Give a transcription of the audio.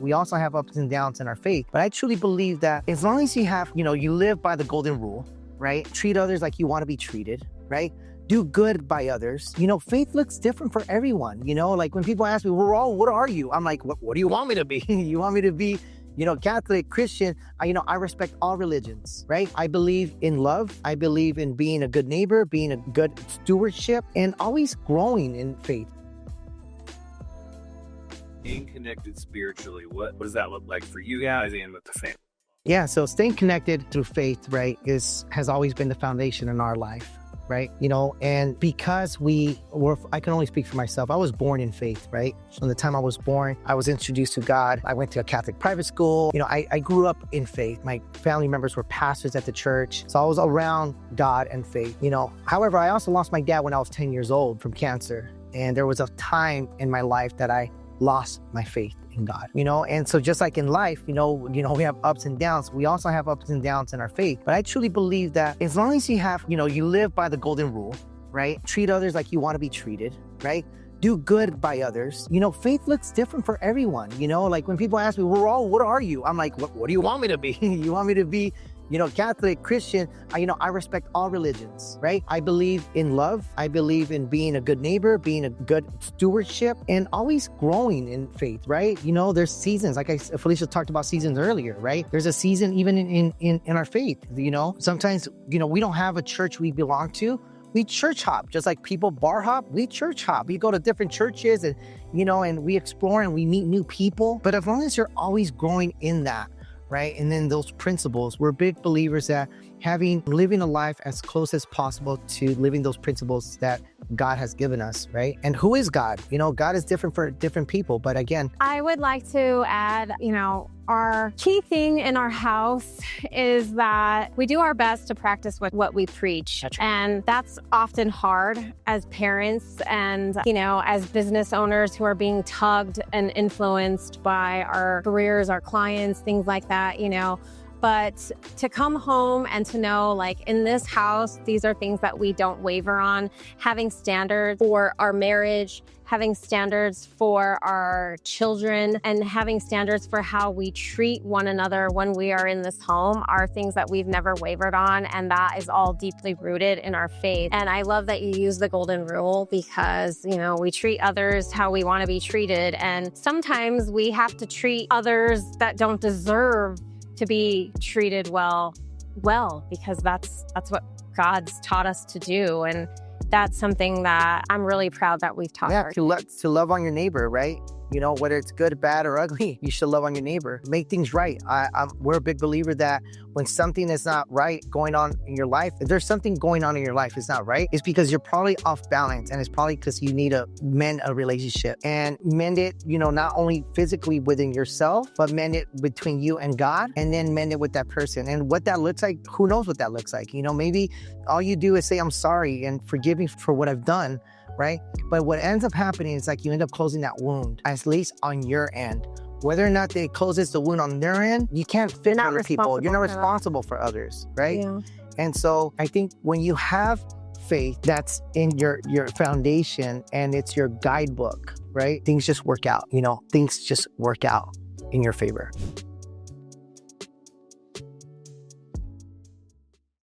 We also have ups and downs in our faith, but I truly believe that as long as you have, you live by the golden rule, right? Treat others like you want to be treated, right? Do good by others. Faith looks different for everyone. Like when people ask me, what are you? I'm like, what do you want me to be? You want me to be, Catholic, Christian? I respect all religions, right? I believe in love. I believe in being a good neighbor, being a good stewardship, and always growing in faith. Being connected spiritually, what does that look like for you guys and with the family? Yeah, so staying connected through faith, right, has always been the foundation in our life, right? And because I can only speak for myself. I was born in faith, right? From the time I was born, I was introduced to God. I went to a Catholic private school. I grew up in faith. My family members were pastors at the church. So I was around God and faith, However, I also lost my dad when I was 10 years old from cancer. And there was a time in my life that I lost my faith in God, and so just like in life, we have ups and downs. We also have ups and downs in our faith, but I truly believe that as long as you have, you live by the golden rule, right? Treat others like you want to be treated, right? Do good by others. Faith looks different for everyone. Like when people ask me, what are you? I'm like, what do you want me to be? You want me to be, Catholic, Christian? I respect all religions, right? I believe in love. I believe in being a good neighbor, being a good stewardship, and always growing in faith, right? There's seasons, like Felicia talked about seasons earlier, right? There's a season even in our faith, Sometimes, we don't have a church we belong to. We church hop, just like people bar hop, we church hop. We go to different churches and, and we explore and we meet new people. But as long as you're always growing in that, right? And then those principles, we're big believers that living a life as close as possible to living those principles that God has given us, right? And who is God? God is different for different people. But again, I would like to add, our key thing in our house is that we do our best to practice what we preach. That's right. And that's often hard as parents and, as business owners who are being tugged and influenced by our careers, our clients, things like that, But to come home and to know, like, in this house, these are things that we don't waver on. Having standards for our marriage, having standards for our children, and having standards for how we treat one another when we are in this home are things that we've never wavered on. And that is all deeply rooted in our faith. And I love that you use the golden rule because, we treat others how we want to be treated. And sometimes we have to treat others that don't deserve to be treated well, because that's what God's taught us to do. And that's something that I'm really proud that we've taught. Yeah, to love on your neighbor, right? Whether it's good, bad, or ugly, you should love on your neighbor. Make things right. We're a big believer that when something is not right going on in your life, if there's something going on in your life is not right, it's because you're probably off balance, and it's probably because you need to mend a relationship and mend it, not only physically within yourself, but mend it between you and God, and then mend it with that person. And what that looks like, who knows what that looks like? Maybe all you do is say, I'm sorry and forgive me for what I've done. Right? But what ends up happening is like you end up closing that wound, at least on your end. Whether or not they closes the wound on their end, you can't fit other people. You're not responsible for others, right? Yeah. And so I think when you have faith that's in your foundation and it's your guidebook, right? Things just work out, things just work out in your favor.